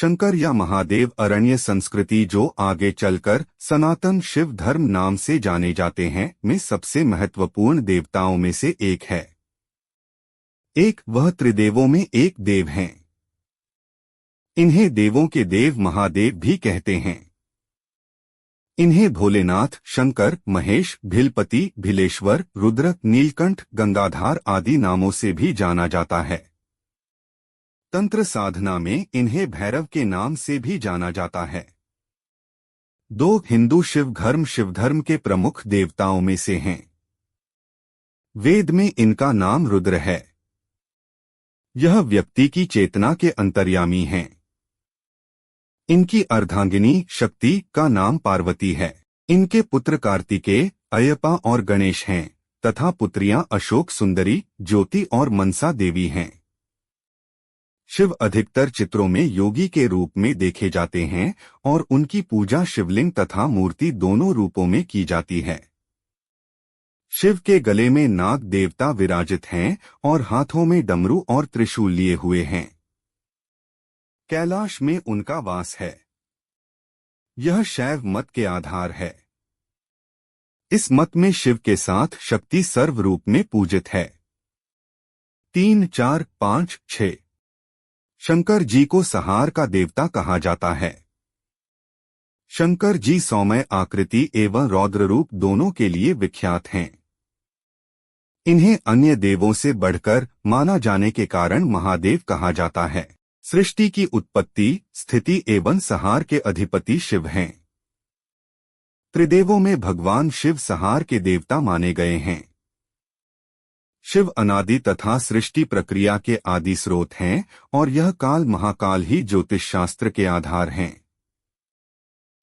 शंकर या महादेव अरण्य संस्कृति जो आगे चलकर सनातन शिव धर्म नाम से जाने जाते हैं में सबसे महत्वपूर्ण देवताओं में से एक है। वह त्रिदेवों में एक देव हैं। इन्हें देवों के देव महादेव भी कहते हैं। इन्हें भोलेनाथ, शंकर, महेश, भिलपति, भिलेश्वर, रुद्र, नीलकंठ, गंगाधार आदि नामों से भी जाना जाता है। तंत्र साधना में इन्हें भैरव के नाम से भी जाना जाता है। हिंदू शिवधर्म के प्रमुख देवताओं में से हैं। वेद में इनका नाम रुद्र है। यह व्यक्ति की चेतना के अंतर्यामी हैं। इनकी अर्धांगिनी शक्ति का नाम पार्वती है। इनके पुत्र कार्तिकेय, अयप्पा और गणेश हैं तथा पुत्रियां अशोक सुंदरी, ज्योति और मनसा देवी हैं। शिव अधिकतर चित्रों में योगी के रूप में देखे जाते हैं और उनकी पूजा शिवलिंग तथा मूर्ति दोनों रूपों में की जाती है। शिव के गले में नाग देवता विराजित हैं और हाथों में डमरू और त्रिशूल लिए हुए हैं। कैलाश में उनका वास है। यह शैव मत के आधार है। इस मत में शिव के साथ शक्ति सर्व रूप में पूजित है। 3, 4, 5, 6 शंकर जी को संहार का देवता कहा जाता है। शंकर जी सौम्य आकृति एवं रौद्र रूप दोनों के लिए विख्यात हैं। इन्हें अन्य देवों से बढ़कर माना जाने के कारण महादेव कहा जाता है। सृष्टि की उत्पत्ति, स्थिति एवं संहार के अधिपति शिव हैं। त्रिदेवों में भगवान शिव संहार के देवता माने गए हैं। शिव अनादि तथा सृष्टि प्रक्रिया के आदि स्रोत हैं और यह काल महाकाल ही ज्योतिष शास्त्र के आधार हैं।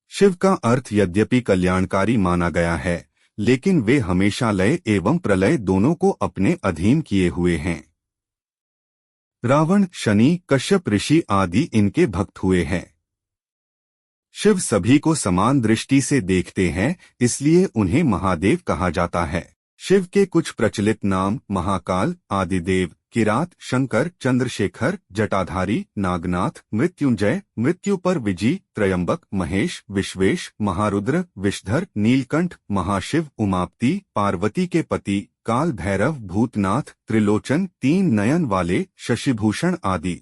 शिव का अर्थ यद्यपि कल्याणकारी माना गया है, लेकिन वे हमेशा लय एवं प्रलय दोनों को अपने अधीन किए हुए हैं। रावण, शनि, कश्यप ऋषि आदि इनके भक्त हुए हैं। शिव सभी को समान दृष्टि से देखते हैं, इसलिए उन्हें महादेव कहा जाता है। शिव के कुछ प्रचलित नाम महाकाल, आदिदेव, किरात, शंकर, चंद्रशेखर, जटाधारी, नागनाथ, मृत्युंजय, मृत्युपर विजी, त्रयंबक, महेश, विश्वेश, महारुद्र, विषधर, नीलकंठ, महाशिव, उमापति, पार्वती के पति, काल भैरव, भूतनाथ, त्रिलोचन, 3 नयन वाले, शशिभूषण आदि।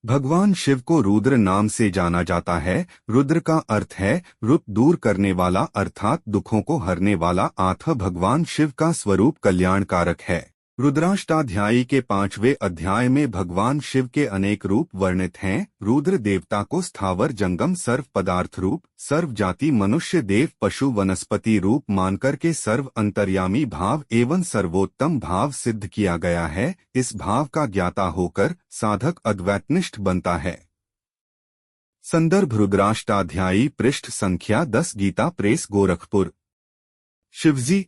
भगवान शिव को रुद्र नाम से जाना जाता है। रुद्र का अर्थ है रूप दूर करने वाला अर्थात दुखों को हरने वाला। भगवान शिव का स्वरूप कल्याणकारक है। रुद्राष्टाध्यायी के 5वें अध्याय में भगवान शिव के अनेक रूप वर्णित हैं। रुद्र देवता को स्थावर जंगम सर्व पदार्थ रूप, सर्व जाति मनुष्य देव पशु वनस्पति रूप मानकर के सर्व अंतर्यामी भाव एवं सर्वोत्तम भाव सिद्ध किया गया है। इस भाव का ज्ञाता होकर साधक अद्वैतनिष्ठ बनता है। संदर्भ रुद्राष्टाध्यायी पृष्ठ संख्या 10 गीता प्रेस गोरखपुर। शिवजी।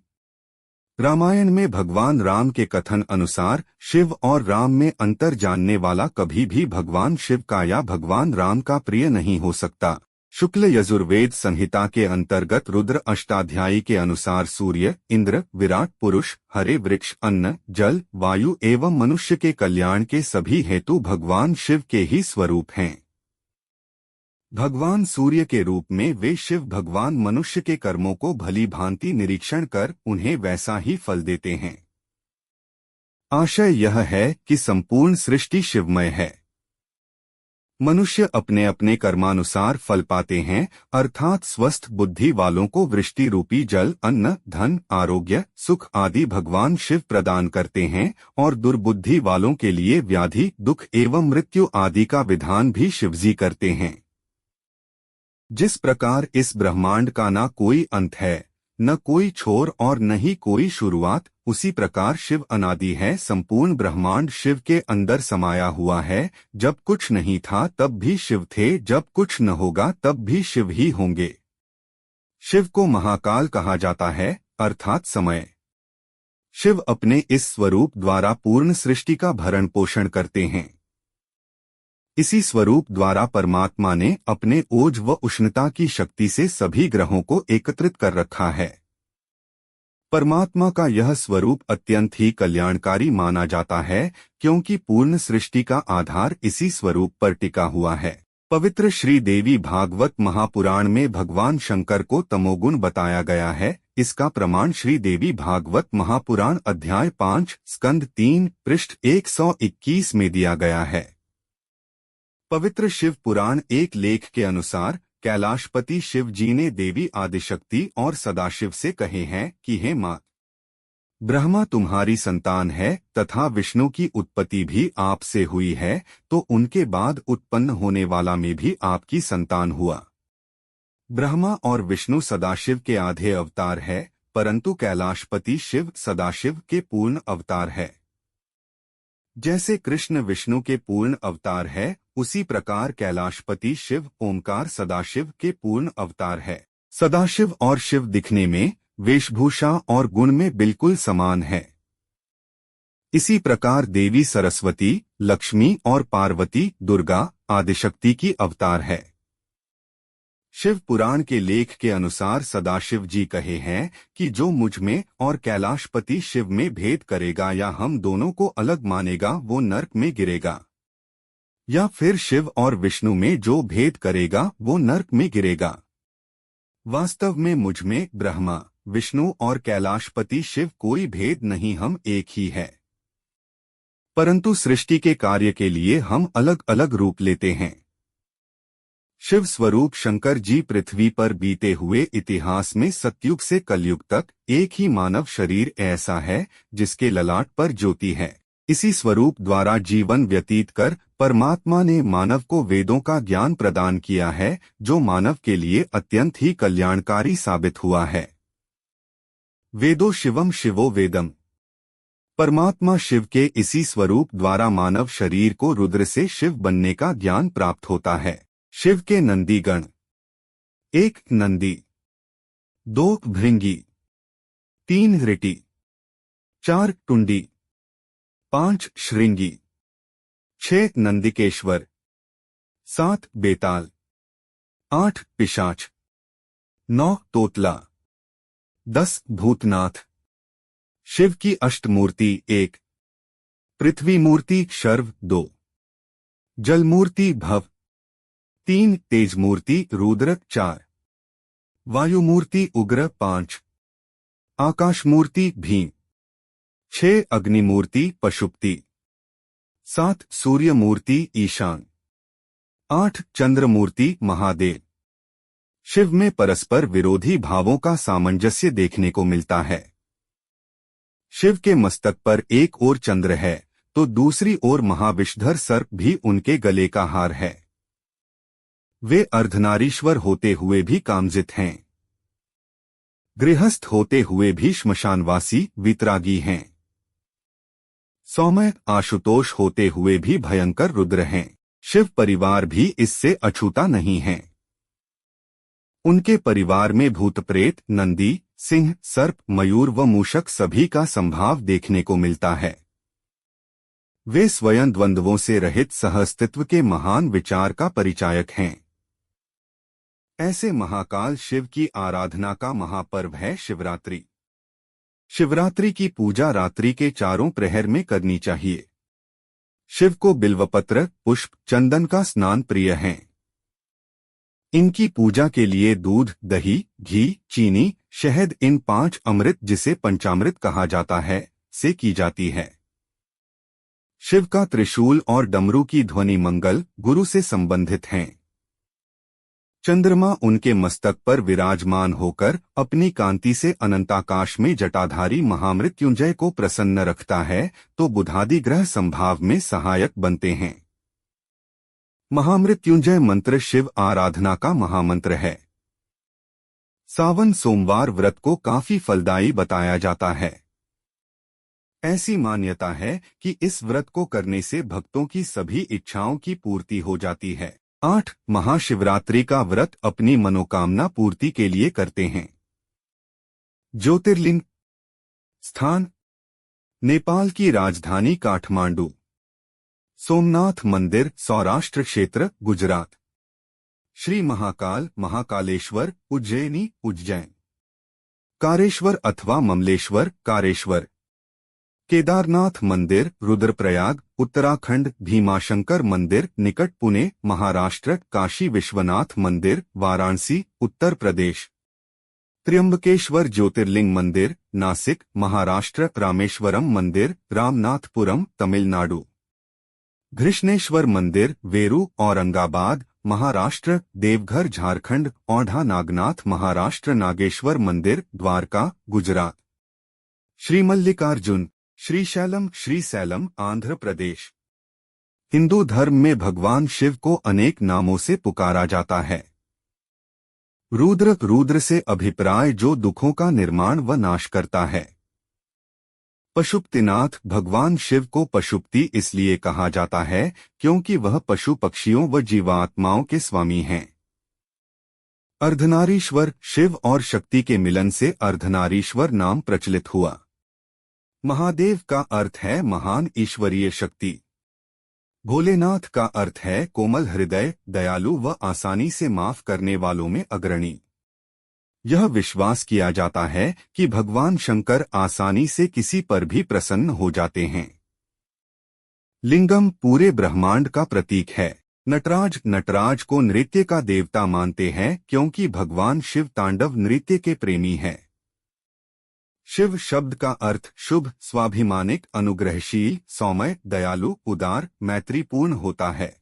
रामायण में भगवान राम के कथन अनुसार शिव और राम में अंतर जानने वाला कभी भी भगवान शिव का या भगवान राम का प्रिय नहीं हो सकता। शुक्ल यजुर्वेद संहिता के अंतर्गत रुद्र अष्टाध्यायी के अनुसार सूर्य, इंद्र, विराट पुरुष, हरे वृक्ष, अन्न, जल, वायु एवं मनुष्य के कल्याण के सभी हेतु भगवान शिव के ही स्वरूप हैं। भगवान सूर्य के रूप में वे शिव भगवान मनुष्य के कर्मों को भली भांति निरीक्षण कर उन्हें वैसा ही फल देते हैं। आशय यह है कि संपूर्ण सृष्टि शिवमय है। मनुष्य अपने अपने कर्मानुसार फल पाते हैं, अर्थात स्वस्थ बुद्धि वालों को वृष्टि रूपी जल, अन्न, धन, आरोग्य, सुख आदि भगवान शिव प्रदान करते हैं और दुर्बुद्धि वालों के लिए व्याधि, दुख एवं मृत्यु आदि का विधान भी शिवजी करते हैं। जिस प्रकार इस ब्रह्मांड का न कोई अंत है, न कोई छोर और न ही कोई शुरुआत, उसी प्रकार शिव अनादि है। संपूर्ण ब्रह्मांड शिव के अंदर समाया हुआ है। जब कुछ नहीं था तब भी शिव थे, जब कुछ न होगा तब भी शिव ही होंगे। शिव को महाकाल कहा जाता है, अर्थात समय। शिव अपने इस स्वरूप द्वारा पूर्ण सृष्टि का भरण पोषण करते हैं। इसी स्वरूप द्वारा परमात्मा ने अपने ओज व उष्णता की शक्ति से सभी ग्रहों को एकत्रित कर रखा है। परमात्मा का यह स्वरूप अत्यंत ही कल्याणकारी माना जाता है, क्योंकि पूर्ण सृष्टि का आधार इसी स्वरूप पर टिका हुआ है। पवित्र श्री देवी भागवत महापुराण में भगवान शंकर को तमोगुण बताया गया है। इसका प्रमाण श्री देवी भागवत महापुराण अध्याय 5 स्कंद 3 पृष्ठ 121 में दिया गया है। पवित्र शिव पुराण एक लेख के अनुसार कैलाशपति शिव जी ने देवी आदिशक्ति और सदाशिव से कहे हैं कि हे माँ, ब्रह्मा तुम्हारी संतान है तथा विष्णु की उत्पत्ति भी आपसे हुई है, तो उनके बाद उत्पन्न होने वाला में भी आपकी संतान हुआ। ब्रह्मा और विष्णु सदाशिव के आधे अवतार है, परंतु कैलाशपति शिव सदाशिव के पूर्ण अवतार है। जैसे कृष्ण विष्णु के पूर्ण अवतार है, उसी प्रकार कैलाशपति शिव ओमकार सदाशिव के पूर्ण अवतार है। सदाशिव और शिव दिखने में, वेशभूषा और गुण में बिल्कुल समान है। इसी प्रकार देवी सरस्वती, लक्ष्मी और पार्वती दुर्गा आदिशक्ति की अवतार है। शिव पुराण के लेख के अनुसार सदाशिव जी कहे हैं कि जो मुझ में और कैलाशपति शिव में भेद करेगा या हम दोनों को अलग मानेगा वो नरक में गिरेगा, या फिर शिव और विष्णु में जो भेद करेगा वो नरक में गिरेगा। वास्तव में मुझ में ब्रह्मा, विष्णु और कैलाशपति शिव कोई भेद नहीं, हम एक ही है। परंतु सृष्टि के कार्य के लिए हम अलग अलग रूप लेते हैं। शिव स्वरूप शंकर जी पृथ्वी पर बीते हुए इतिहास में सतयुग से कलयुग तक एक ही मानव शरीर ऐसा है जिसके ललाट पर ज्योति है। इसी स्वरूप द्वारा जीवन व्यतीत कर परमात्मा ने मानव को वेदों का ज्ञान प्रदान किया है, जो मानव के लिए अत्यंत ही कल्याणकारी साबित हुआ है। वेदो शिवम शिवो वेदम। परमात्मा शिव के इसी स्वरूप द्वारा मानव शरीर को रुद्र से शिव बनने का ज्ञान प्राप्त होता है। शिव के नंदी गण: 1 नंदी, 2 भृंगी, 3 ऋटि, 4 टुंडी, 5 श्रृंगी, 6 नंदिकेश्वर, 7 बेताल, 8 पिशाच, 9 तोतला, 10 भूतनाथ। शिव की अष्टमूर्ति: 1 पृथ्वी मूर्ति शर्व, 2 जल मूर्ति भव, 3 तेज मूर्ति रुद्र, 4 वायु मूर्ति उग्र, 5 आकाश मूर्ति भीम, 6 अग्नि मूर्ति पशुपति, 7 सूर्य मूर्ति ईशान, 8 चंद्र मूर्ति महादेव। शिव में परस्पर विरोधी भावों का सामंजस्य देखने को मिलता है। शिव के मस्तक पर एक ओर चंद्र है तो दूसरी ओर महाविषधर सर्प भी उनके गले का हार है। वे अर्धनारीश्वर होते हुए भी कामजित हैं, गृहस्थ होते हुए भी श्मशानवासी वितरागी हैं, सौम्य आशुतोष होते हुए भी भयंकर रुद्र हैं। शिव परिवार भी इससे अछूता नहीं है। उनके परिवार में भूत प्रेत, नंदी, सिंह, सर्प, मयूर व मूषक सभी का संभाव देखने को मिलता है। वे स्वयं द्वंद्वों से रहित सहअस्तित्व के महान विचार का परिचायक हैं। ऐसे महाकाल शिव की आराधना का महापर्व है शिवरात्रि। शिवरात्रि की पूजा रात्रि के चारों प्रहर में करनी चाहिए। शिव को बिल्वपत्र, पुष्प, चंदन का स्नान प्रिय है। इनकी पूजा के लिए दूध, दही, घी, चीनी, शहद, इन 5 अमृत जिसे पंचामृत कहा जाता है, से की जाती है। शिव का त्रिशूल और डमरू की ध्वनि मंगल गुरु से संबंधित हैं। चंद्रमा उनके मस्तक पर विराजमान होकर अपनी कांति से अनंताकाश में जटाधारी महामृत्युंजय को प्रसन्न रखता है, तो बुधादि ग्रह संभाव में सहायक बनते हैं। महामृत्युंजय मंत्र शिव आराधना का महामंत्र है। सावन सोमवार व्रत को काफी फलदायी बताया जाता है। ऐसी मान्यता है कि इस व्रत को करने से भक्तों की सभी इच्छाओं की पूर्ति हो जाती है। 8 महाशिवरात्रि का व्रत अपनी मनोकामना पूर्ति के लिए करते हैं। ज्योतिर्लिंग स्थान: नेपाल की राजधानी काठमांडू, सोमनाथ मंदिर सौराष्ट्र क्षेत्र गुजरात, श्री महाकाल महाकालेश्वर उज्जैनी उज्जैन, कारेश्वर अथवा ममलेश्वर कारेश्वर, केदारनाथ मंदिर रुद्रप्रयाग उत्तराखंड, भीमाशंकर मंदिर निकट पुणे महाराष्ट्र, काशी विश्वनाथ मंदिर वाराणसी उत्तर प्रदेश, त्र्यंबकेश्वर ज्योतिर्लिंग मंदिर नासिक महाराष्ट्र, रामेश्वरम मंदिर रामनाथपुरम तमिलनाडु, घृष्णेश्वर मंदिर वेरू औरंगाबाद महाराष्ट्र, देवघर झारखंड, औंढा नागनाथ महाराष्ट्र, नागेश्वर मंदिर द्वारका गुजरात, श्रीमल्लिकार्जुन श्रीशैलम आंध्र प्रदेश। हिंदू धर्म में भगवान शिव को अनेक नामों से पुकारा जाता है। रुद्र से अभिप्राय जो दुखों का निर्माण व नाश करता है। पशुपतिनाथ भगवान शिव को पशुपति इसलिए कहा जाता है क्योंकि वह पशु पक्षियों व जीवात्माओं के स्वामी हैं। अर्धनारीश्वर शिव और शक्ति के मिलन से अर्धनारीश्वर नाम प्रचलित हुआ। महादेव का अर्थ है महान ईश्वरीय शक्ति। भोलेनाथ का अर्थ है कोमल हृदय, दयालु व आसानी से माफ करने वालों में अग्रणी। यह विश्वास किया जाता है कि भगवान शंकर आसानी से किसी पर भी प्रसन्न हो जाते हैं। लिंगम पूरे ब्रह्मांड का प्रतीक है। नटराज को नृत्य का देवता मानते हैं क्योंकि भगवान शिव तांडव नृत्य के प्रेमी हैं। शिव शब्द का अर्थ शुभ, स्वाभिमानिक, अनुग्रहशील, सौम्य, दयालु, उदार, मैत्रीपूर्ण होता है।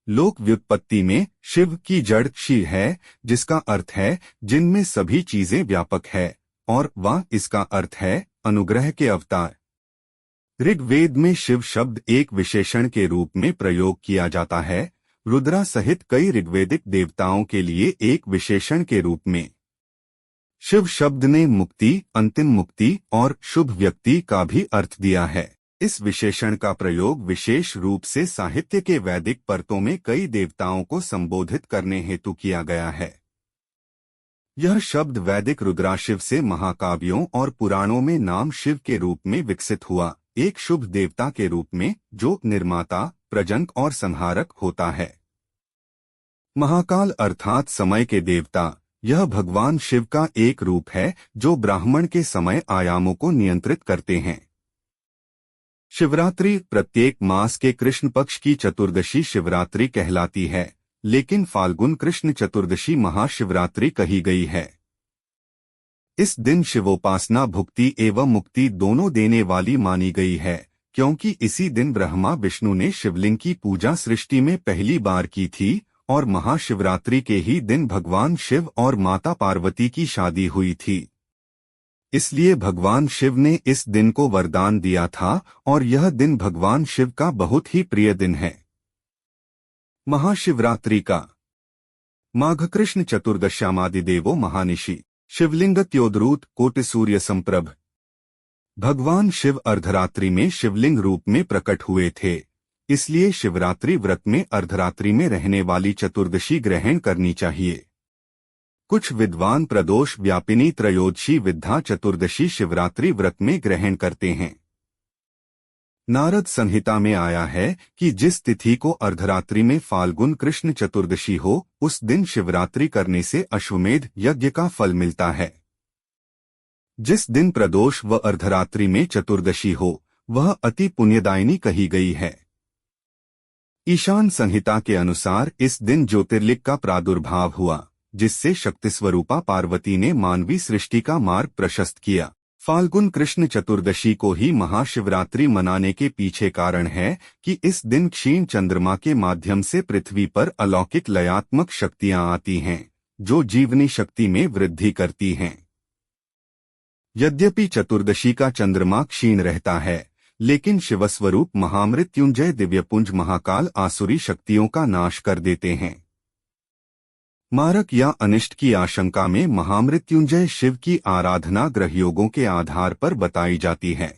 लोक व्युत्पत्ति में शिव की जड़ क्षी है, जिसका अर्थ है जिनमें सभी चीजें व्यापक है, और वा इसका अर्थ है अनुग्रह के अवतार। ऋग्वेद में शिव शब्द एक विशेषण के रूप में प्रयोग किया जाता है, रुद्रा सहित कई ऋग्वेदिक देवताओं के लिए एक विशेषण के रूप में। शिव शब्द ने मुक्ति, अंतिम मुक्ति और शुभ व्यक्ति का भी अर्थ दिया है। इस विशेषण का प्रयोग विशेष रूप से साहित्य के वैदिक परतों में कई देवताओं को संबोधित करने हेतु किया गया है। यह शब्द वैदिक रुद्राशिव से महाकाव्यों और पुराणों में नाम शिव के रूप में विकसित हुआ, एक शुभ देवता के रूप में जो निर्माता, प्रजनक और संहारक होता है। महाकाल अर्थात समय के देवता, यह भगवान शिव का एक रूप है जो ब्राह्मण के समय आयामों को नियंत्रित करते हैं। शिवरात्रि प्रत्येक मास के कृष्ण पक्ष की चतुर्दशी शिवरात्रि कहलाती है, लेकिन फाल्गुन कृष्ण चतुर्दशी महाशिवरात्रि कही गई है। इस दिन शिवोपासना भुक्ति एवं मुक्ति दोनों देने वाली मानी गई है, क्योंकि इसी दिन ब्रह्मा विष्णु ने शिवलिंग की पूजा सृष्टि में पहली बार की थी और महाशिवरात्रि के ही दिन भगवान शिव और माता पार्वती की शादी हुई थी। इसलिए भगवान शिव ने इस दिन को वरदान दिया था और यह दिन भगवान शिव का बहुत ही प्रिय दिन है। महाशिवरात्रि का माघ कृष्ण चतुर्दश्यामादिदेवो महानिशि शिवलिंगत्योद्रूत कोटिसूर्य संप्रभ। भगवान शिव अर्धरात्रि में शिवलिंग रूप में प्रकट हुए थे, इसलिए शिवरात्रि व्रत में अर्धरात्रि में रहने वाली चतुर्दशी ग्रहण करनी चाहिए। कुछ विद्वान प्रदोष व्यापिनी त्रयोदशी विद्या चतुर्दशी शिवरात्रि व्रत में ग्रहण करते हैं। नारद संहिता में आया है कि जिस तिथि को अर्धरात्रि में फाल्गुन कृष्ण चतुर्दशी हो, उस दिन शिवरात्रि करने से अश्वमेध यज्ञ का फल मिलता है। जिस दिन प्रदोष व अर्धरात्रि में चतुर्दशी हो, वह अति पुण्यदायिनी कही गई है। ईशान संहिता के अनुसार इस दिन ज्योतिर्लिंग का प्रादुर्भाव हुआ, जिससे शक्ति स्वरूपा पार्वती ने मानवी सृष्टि का मार्ग प्रशस्त किया। फाल्गुन कृष्ण चतुर्दशी को ही महाशिवरात्रि मनाने के पीछे कारण है कि इस दिन क्षीण चंद्रमा के माध्यम से पृथ्वी पर अलौकिक लयात्मक शक्तियां आती हैं, जो जीवनी शक्ति में वृद्धि करती हैं। यद्यपि चतुर्दशी का चंद्रमा क्षीण रहता है, लेकिन शिवस्वरूप महामृत्युंजय दिव्यपुंज महाकाल आसुरी शक्तियों का नाश कर देते हैं। मारक या अनिष्ट की आशंका में महामृत्युंजय शिव की आराधना ग्रहयोगों के आधार पर बताई जाती है।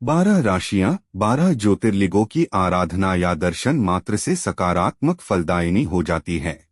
12 राशियां, 12 ज्योतिर्लिंगों की आराधना या दर्शन मात्र से सकारात्मक फलदायिनी हो जाती है।